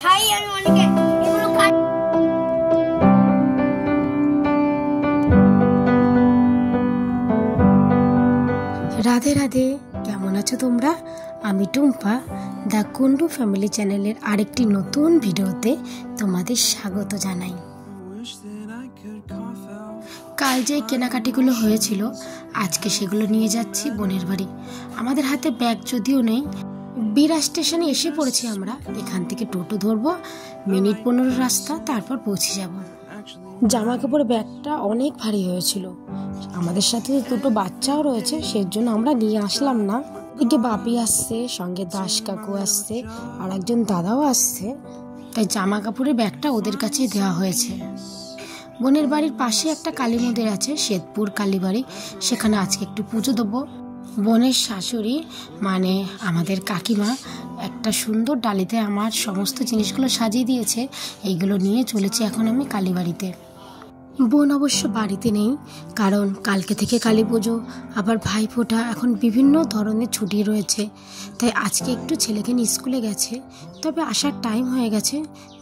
রাধে রাধে, কেমন আছো তোমরা? আমি টুম্পা, দ্য কুন্ডু ফ্যামিলি চ্যানেলের আরেকটি নতুন ভিডিওতে তোমাদের স্বাগত জানাই। কাল যে কেনাকাটিগুলো হয়েছিল আজকে সেগুলো নিয়ে যাচ্ছি বোনের বাড়ি। আমাদের হাতে ব্যাগ যদিও নেই, বিরা স্টেশনে এসে পড়েছি আমরা। এখান থেকে টোটো ধরবো, মিনিট 15 রাস্তা, তারপর পৌঁছে যাব। জামা কাপড় ব্যাগটা অনেক ভারী হয়েছিল, আমাদের সাথে দুটো বাচ্চাও রয়েছে, সেজন্য আমরা নিয়ে আসলাম না। এদিকে বাপি আসছে, সঙ্গে দাস কাকু আসছে, আর একজন দাদাও আসছে, তাই জামা কাপড়ের ব্যাগটা ওদের কাছে দেওয়া হয়েছে। বোনের বাড়ির পাশে একটা কালী মন্দির আছে, শ্বেতপুর কালীবাড়ি, সেখানে আজকে একটু পুজো দেবো। বোনের শাশুড়ি মানে আমাদের কাকিমা একটা সুন্দর ডালিতে আমার সমস্ত জিনিসগুলো সাজিয়ে দিয়েছে। এইগুলো নিয়ে চলেছি এখন আমি কালীবাড়িতে। বোন অবশ্য বাড়িতে নেই, কারণ কালকে থেকে কালী পুজো, আবার ভাইফোঁটা, এখন বিভিন্ন ধরনের ছুটি রয়েছে, তাই আজকে একটু ছেলেকে নিয়ে স্কুলে গেছে। তবে আসার টাইম হয়ে গেছে,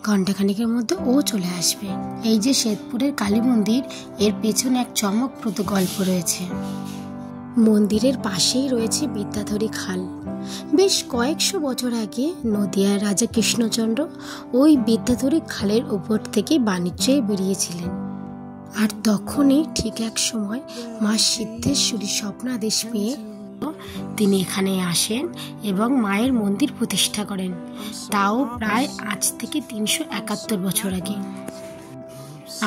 ঘণ্টাখানিকের মধ্যে ও চলে আসবে। এই যে শ্বেতপুরের কালী মন্দির, এর পেছনে এক চমকপ্রদ গল্প রয়েছে। মন্দিরের পাশেই রয়েছে বিদ্যাধরী খাল। বেশ কয়েকশো বছর আগে নদিয়ার রাজা কৃষ্ণচন্দ্র ওই বিদ্যাধরী খালের উপর থেকে বাণিজ্যে বেরিয়েছিলেন। আর তখনই ঠিক এক সময় মা সিদ্ধেশ্বরী স্বপ্নাদেশ পেয়ে তিনি এখানে আসেন এবং মায়ের মন্দির প্রতিষ্ঠা করেন, তাও প্রায় আজ থেকে 371 বছর আগে।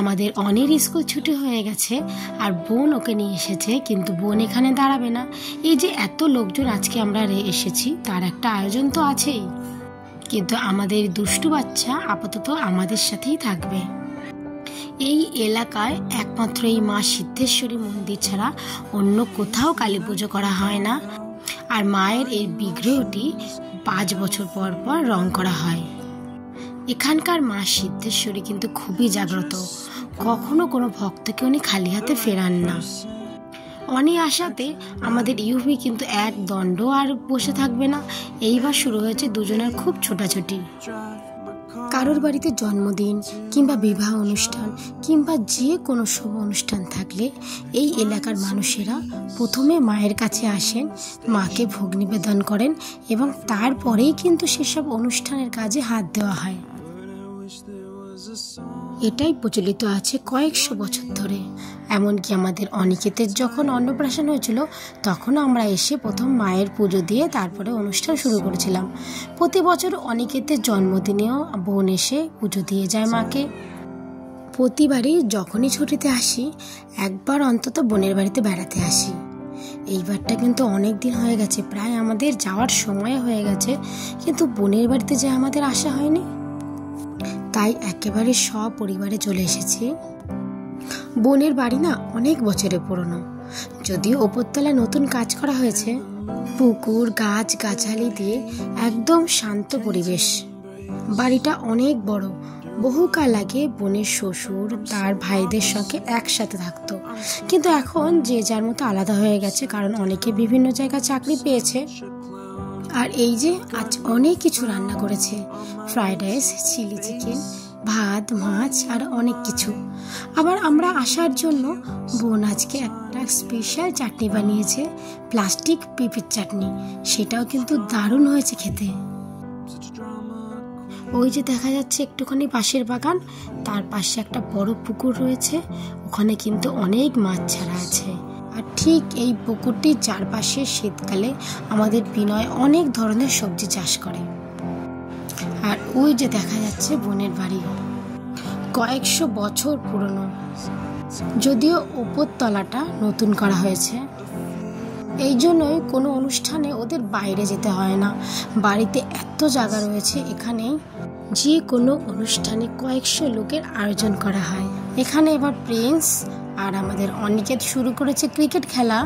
আমাদের অনেক স্কুল ছুটি হয়ে গেছে আর বোন ওকে নিয়ে এসেছে, কিন্তু বোন এখানে দাঁড়াবে না। এই যে এত লোকজন আজকে আমরা এসেছি, তার একটা আয়োজন তো আছেই, কিন্তু আমাদের দুষ্টু বাচ্চা আপাতত আমাদের সাথেই থাকবে। এই এলাকায় একমাত্র এই মা সিদ্ধেশ্বরী মন্দির ছাড়া অন্য কোথাও কালী পুজো করা হয় না। আর মায়ের এই বিগ্রহটি 5 বছর পর পর রং করা হয়। এখানকার মা সিদ্ধেশ্বরী কিন্তু খুবই জাগ্রত, কখনো কোনো ভক্তকে উনি খালি হাতে ফেরান না। অনেক আশাতে আমাদের ইউভি কিন্তু এক দণ্ড আর বসে থাকবে না। এইবার শুরু হয়েছে দুজনের খুব ছোটাছুটি। কারোর বাড়িতে জন্মদিন কিংবা বিবাহ অনুষ্ঠান কিংবা যে কোনো শুভ অনুষ্ঠান থাকলে এই এলাকার মানুষেরা প্রথমে মায়ের কাছে আসেন, মাকে ভোগ নিবেদন করেন এবং তারপরেই কিন্তু সেসব অনুষ্ঠানের কাজে হাত দেওয়া হয়। এটাই প্রচলিত আছে কয়েকশো বছর ধরে। এমনকি আমাদের অনিকেতের যখন অন্নপ্রাশন হয়েছিল, তখনও আমরা এসে প্রথম মায়ের পুজো দিয়ে তারপরে অনুষ্ঠান শুরু করেছিলাম। প্রতি বছর অনিকেতের জন্মদিনেও বোন এসে পুজো দিয়ে যায় মাকে। প্রতিবারই যখনই ছুটিতে আসি, একবার অন্তত বোনের বাড়িতে বেড়াতে আসি। এইবারটা কিন্তু অনেক দিন হয়ে গেছে, প্রায় আমাদের যাওয়ার সময় হয়ে গেছে, কিন্তু বোনের বাড়িতে যে আমাদের আসা হয়নি, তাই একেবারে সপরিবারে চলে এসেছি। বোনের বাড়ি না অনেক বছরের পুরনো, যদিও ওপরতলায় নতুন কাজ করা হয়েছে। পুকুর, গাছ গাছালি দিয়ে একদম শান্ত পরিবেশ। বাড়িটা অনেক বড়। বহুকাল আগে বোনের শ্বশুর তার ভাইদের সঙ্গে একসাথে থাকতো, কিন্তু এখন যে যার মতো আলাদা হয়ে গেছে, কারণ অনেকে বিভিন্ন জায়গায় চাকরি পেয়েছে। আর এই যে আজ অনেক কিছু রান্না করেছে, ফ্রাইড রাইস, চিলি চিকেন, ভাত, মাছ আর অনেক কিছু। আবার আমরা আসার জন্য বোন আজকে একটা স্পেশাল চাটনি বানিয়েছে, প্লাস্টিক পেঁপের চাটনি। সেটাও কিন্তু দারুণ হয়েছে খেতে। ওই যে দেখা যাচ্ছে একটুখানি পাশের বাগান, তার পাশে একটা বড় পুকুর রয়েছে, ওখানে কিন্তু অনেক মাছ ছাড়া আছে। আর ঠিক এই পুকুরটির চারপাশে শীতকালে আমাদের বিনয় অনেক ধরনের সবজি চাষ করে। আর ওই যে দেখা যাচ্ছে বোনের বাড়ি, কয়েকশো বছর পুরনো, যদিও উপর তলাটা নতুন করা হয়েছে। এই জন্যই কোনো অনুষ্ঠানে ওদের বাইরে যেতে হয় না, বাড়িতে এত জায়গা রয়েছে, এখানে যে কোনো অনুষ্ঠানে কয়েকশো লোকের আয়োজন করা হয়। এখানে এবার প্রিন্স আর আমাদের অনিকেত শুরু করেছে ক্রিকেট খেলা।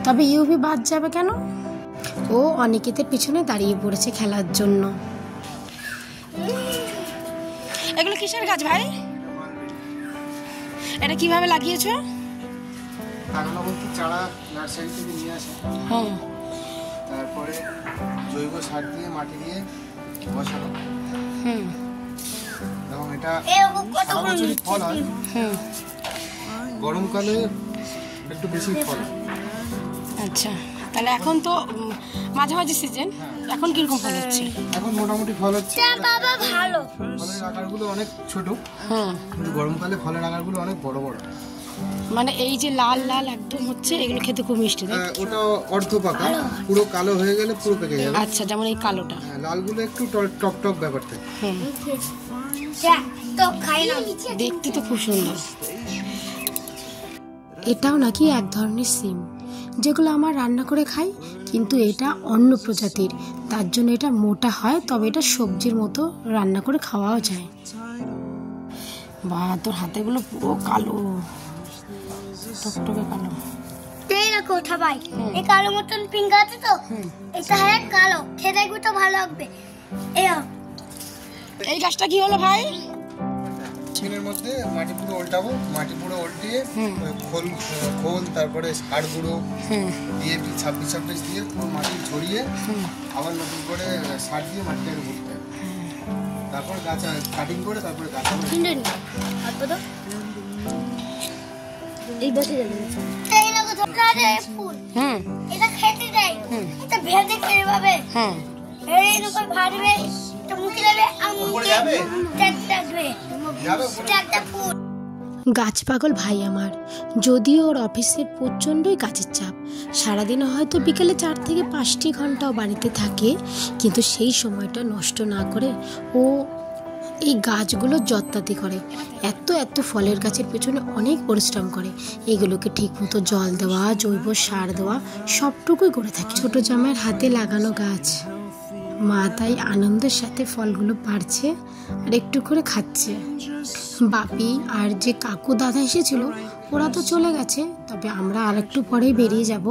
তবে ইউভি বাদ যাবে কেন, ও অনিকেতের পিছনে দাঁড়িয়ে পড়েছে খেলার জন্য। এগুলো কিসের গাছ ভাই? এটা কিভাবে লাগিয়েছো? চারা নার্সারি থেকে নিয়ে আসে, তারপরে জৈব সার দিয়ে মাটি দিয়ে বসানো। এবং এটা সারা বছরই ফল হয়, গরমকালে একটু বেশি ফল হয়। আচ্ছা, তাহলে এখন তো মাঝামাঝি সিজন, এখন কিরকম ফল হচ্ছে? এখন মোটামুটি ফল হচ্ছে। বাবা ভালো। ফলের আকারগুলো অনেক ছোট, কিন্তু গরমকালে ফলের আকারগুলো অনেক বড় বড়। মানে এই যে লাল লাল একদম হচ্ছে, এগুলো খেতে খুব মিষ্টি। ওটা অর্ধ পাকা, পুরো কালো হয়ে গেলে পুরো পেকে যাবে। আচ্ছা, যেমন এই কালোটা। লালগুলো একটু টক টক ব্যাপার থাকে। দেখতে তো খুব সুন্দর। এটাও নাকি এক ধরনের সিম, যেগুলো আমার রান্না করে খাই, কিন্তু এটা অন্য প্রজাতির, তার জন্য এটা মোটা হয়, তবে এটা সবজির মতো রান্না করে খাওয়াও যায়। বা তোর হাতেগুলো পুরো কালো, টকটকে কালো। দেখো ভাই, এই কালো মতন পিঙ্ক আছে তো, এটা হ্যাঁ কালো, খেতে দেখবি তো ভালো লাগবে। এই গাছটা কি হলো ভাই? চিনের মধ্যে মাটি পুরো উল্টাবো, মাটি পুরো উল্টিয়ে খোল তারপরে সার গুঁড়ো দিয়ে 26 দিয়ে পুরো মাটি ছড়িয়ে আবার নতুন করে সার দিয়ে মাটিটাকে ভরতে হবে। তারপর গাছ কাটিং করে তারপরে গাছ এই বসে যাবে। এই দেখো ছোট্ট ফুল, এটা খেতে দেয়, এটা ভেজে খেয়ে পাবে। এই রকম ভাজবে, এটা মুখে দেবে, আর মুখে যাবে একটা ফুল। গাছ পাগল ভাই আমার, যদিও ওর অফিসের প্রচণ্ডই কাজের চাপ, সারাদিনে হয়তো বিকেলে 4 থেকে 5টি ঘন্টাও বাড়িতে থাকে, কিন্তু সেই সময়টা নষ্ট না করে ও এই গাছগুলো যত্নাতি করে। এত ফলের গাছের পেছনে অনেক পরিশ্রম করে, এগুলোকে ঠিকমতো জল দেওয়া, জৈব সার দেওয়া, সবটুকুই করে থাকে। ছোট জামাইয়ের হাতে লাগানো গাছ, মা তাই আনন্দের সাথে ফলগুলো পাড়ছে আর একটু করে খাচ্ছে। বাপি আর যে কাকু দাদা এসেছিল, ওরা তো চলে গেছে, তবে আমরা আর একটু পরেই বেরিয়ে যাব।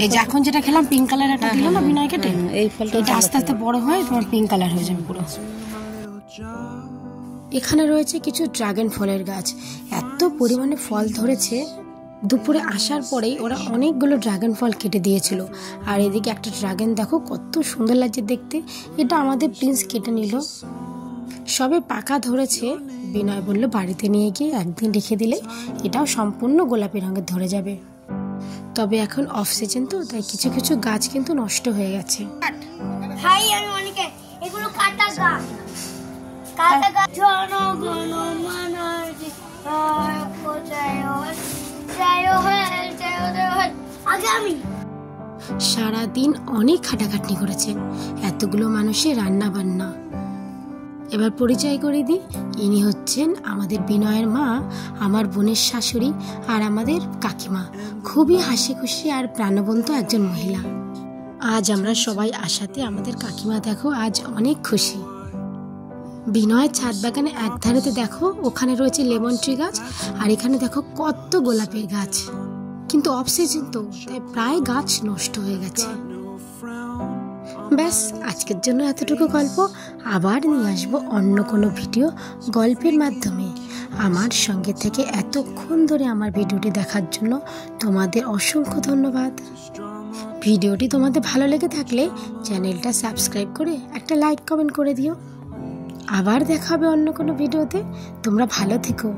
এই যে এখন যেটা খেলাম পিঙ্ক কালার একটা দিল না বিনয় কেটে, এই ফলটা আস্তে আস্তে বড় হয় তোমার পিঙ্ক কালার হয়ে যাবে পুরো। এখানে রয়েছে কিছু ড্রাগন ফলের গাছ, এত পরিমাণে ফল ধরেছে। দুপুরে আসার পরেই ওরা অনেকগুলো ড্রাগন ফল কেটে দিয়েছিল। আর এদিকে একটা ড্রাগন দেখো কত সুন্দর লাগছে দেখতে, এটা আমাদের প্রিন্স কেটে নিল। সবে পাকা ধরেছে, বিনয় বলল বাড়িতে নিয়ে গিয়ে একদিন রেখে দিলে এটাও সম্পূর্ণ গোলাপি রঙের ধরে যাবে। তবে এখন অফ সিজন তো, তাই কিছু কিছু গাছ কিন্তু নষ্ট হয়ে গেছে। ভাই আমি অনেকে এগুলো কাটা গাছ, জনগণ মানার্জি আগামী। সারাদিন অনেক খাটাখাটনি করেছেন এতগুলো মানুষের রান্না বান্না। এবার পরিচয় করে দিই, ইনি হচ্ছেন আমাদের বিনয়ের মা, আমার বোনের শাশুড়ি আর আমাদের কাকিমা। খুবই হাসি খুশি আর প্রাণবন্ত একজন মহিলা। আজ আমরা সবাই আসাতে আমাদের কাকিমা দেখো আজ অনেক খুশি। বিনয়ের ছাদ বাগানে এক ধারেতে দেখো ওখানে রয়েছে লেমন ট্রি গাছ, আর এখানে দেখো কত গোলাপের গাছ, কিন্তু অফ সিজন তো, তাই প্রায় গাছ নষ্ট হয়ে গেছে। ব্যাস, আজকের জন্য এতটুকু গল্প। আবার নিয়ে আসবো অন্য কোনো ভিডিও গল্পের মাধ্যমে। আমার সঙ্গে থেকে এতক্ষণ ধরে আমার ভিডিওটি দেখার জন্য তোমাদের অসংখ্য ধন্যবাদ। ভিডিওটি তোমাদের ভালো লেগে থাকলে চ্যানেলটা সাবস্ক্রাইব করে একটা লাইক কমেন্ট করে দিও। আবার দেখা হবে অন্য কোনো ভিডিওতে। তোমরা ভালো থেকো।